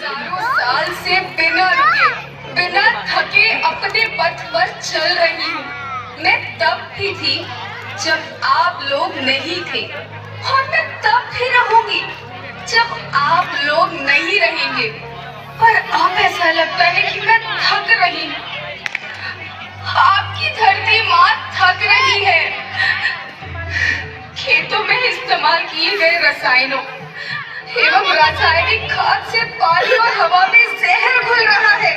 हजारों साल से बिना रुके, बिना थके अपने पथ पर चल रही हूँ। मैं तब भी थी जब आप लोग नहीं थे, और मैं तब भी रहूंगी जब आप लोग नहीं रहेंगे। पर अब ऐसा लगता है कि मैं थक रही हूँ। आपकी धरती माँ थक रही है। खेतों में इस्तेमाल किए गए रसायनों एवं रासायनिक खाद से पानी और हवा में जहर घुल रहा है,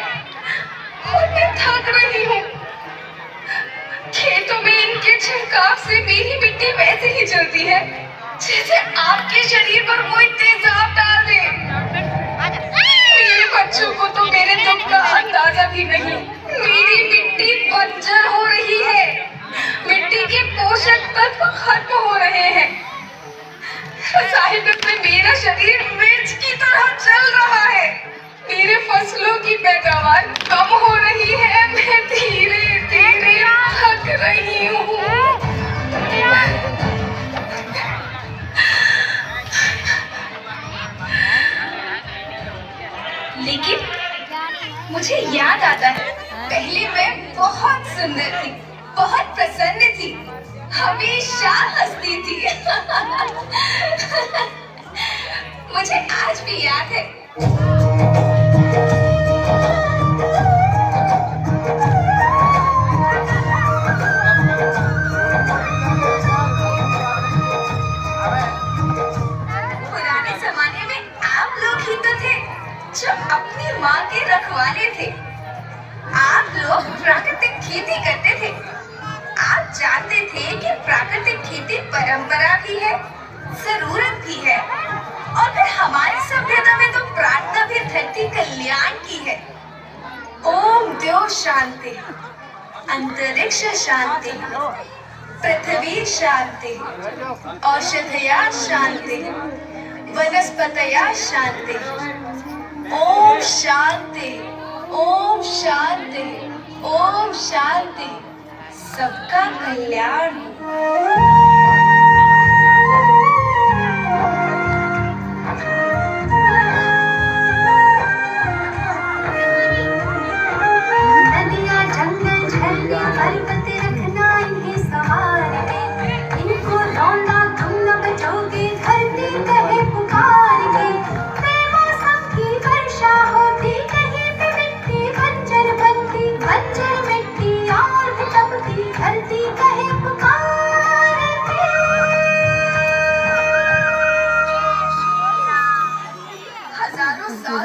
और मैं थक रही हूँ। खेतों में इनके छिड़काव से मेरी मिट्टी वैसे ही जलती है जैसे आपके शरीर पर कोई तेजाब डाल दे। मेरे बच्चों को तो मेरे दुख का अंदाजा भी नहीं। मेरी मिट्टी बंजर हो रही है, मिट्टी के पोषक तत्व खत्म हो रहे हैं। रसायनों में मेरा शरीर मिर्च की तरह जल रहा है। मेरे फसलों की पैदावार कम हो रही है। मैं धीरे धीरे थक रही हूँ। लेकिन मुझे याद आता है, पहले मैं बहुत सुंदर थी, बहुत प्रसन्न थी, हमेशा हंसती थी। मुझे आज भी याद है। पुराने जमाने में आप लोग ही तो थे जो अपनी माँ के रखवाले थे। आप लोग प्राकृतिक खेती करते थे। आप जानते थे कि प्राकृतिक खेती परंपरा भी है, जरूरत भी है, और फिर हमारी सभ्यता में तो प्रार्थना भी धरती कल्याण की है। ओम द्यो शांति, अंतरिक्ष शांति, पृथ्वी शांति, औषधया शांति, वनस्पतया शांति। ओम शांति, ओम शांति, ओम शांति। सबका कल्याण हो।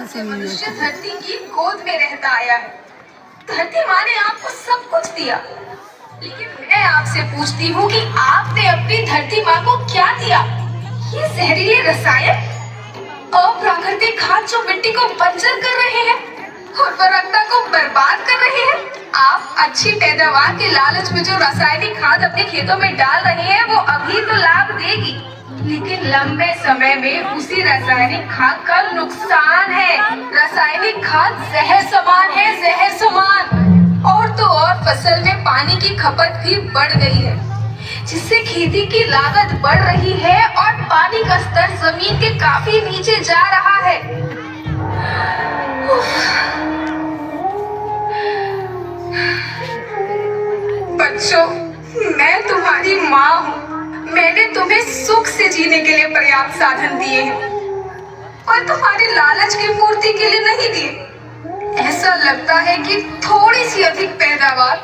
से मनुष्य धरती की गोद में रहता आया है। धरती माँ ने आपको सब कुछ दिया, लेकिन मैं आपसे पूछती हूँ कि आपने अपनी धरती माँ को क्या दिया? ये जहरीले रसायन, अप्राकृतिक खाद जो मिट्टी को बंजर कर रहे हैं, उर्वरकता को बर्बाद कर रहे हैं। आप अच्छी पैदावार के लालच में जो रासायनिक खाद अपने खेतों में डाल रहे हैं, वो अभी तो लाभ देगी, लेकिन लंबे समय में उसी रासायनिक खाद का नुकसान है। रासायनिक खाद जहर समान है, जहर समान। और तो और फसल में पानी की खपत भी बढ़ गई है, जिससे खेती की लागत बढ़ रही है और पानी का स्तर जमीन के काफी नीचे जा रहा है। बच्चों, मैं तुम्हारी माँ हूँ। मैंने तुम्हें सुख से जीने के लिए पर्याप्त साधन दिए हैं, और तुम्हारी लालच की पूर्ति के लिए नहीं दिए। ऐसा लगता है कि थोड़ी सी अधिक पैदावार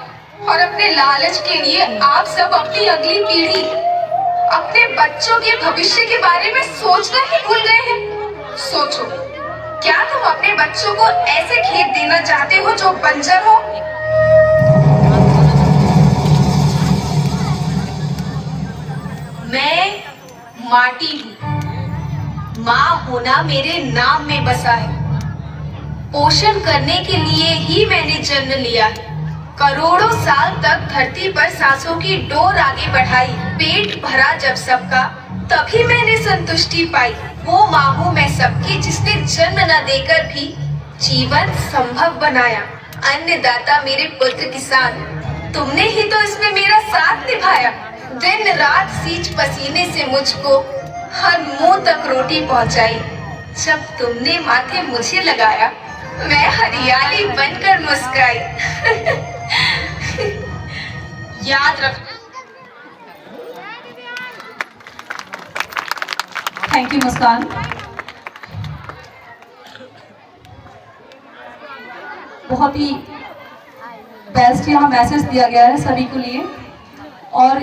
और अपने लालच के लिए आप सब अपनी अगली पीढ़ी, अपने बच्चों के भविष्य के बारे में सोचना ही भूल गए हैं। सोचो, क्या तुम अपने बच्चों को ऐसे खेत देना चाहते हो जो बंजर हो? मैं माटी हूँ। माँ होना मेरे नाम में बसा है। पोषण करने के लिए ही मैंने जन्म लिया है। करोड़ों साल तक धरती पर सांसों की डोर आगे बढ़ाई। पेट भरा जब सबका, तभी मैंने संतुष्टि पाई। वो माँ हूँ मैं सबकी, जिसने जन्म न देकर भी जीवन संभव बनाया। अन्नदाता मेरे पुत्र किसान, तुमने ही तो इसमें मेरा साथ निभाया। दिन रात सींच पसीने से मुझको हर मुंह तक रोटी पहुंचाई। जब तुमने माथे मुझे लगाया, मैं हरियाली बनकर मुस्कुराई। याद रखना। थैंक यू मुस्कान। बहुत ही बेस्ट यहाँ मैसेज दिया गया है सभी को लिए। और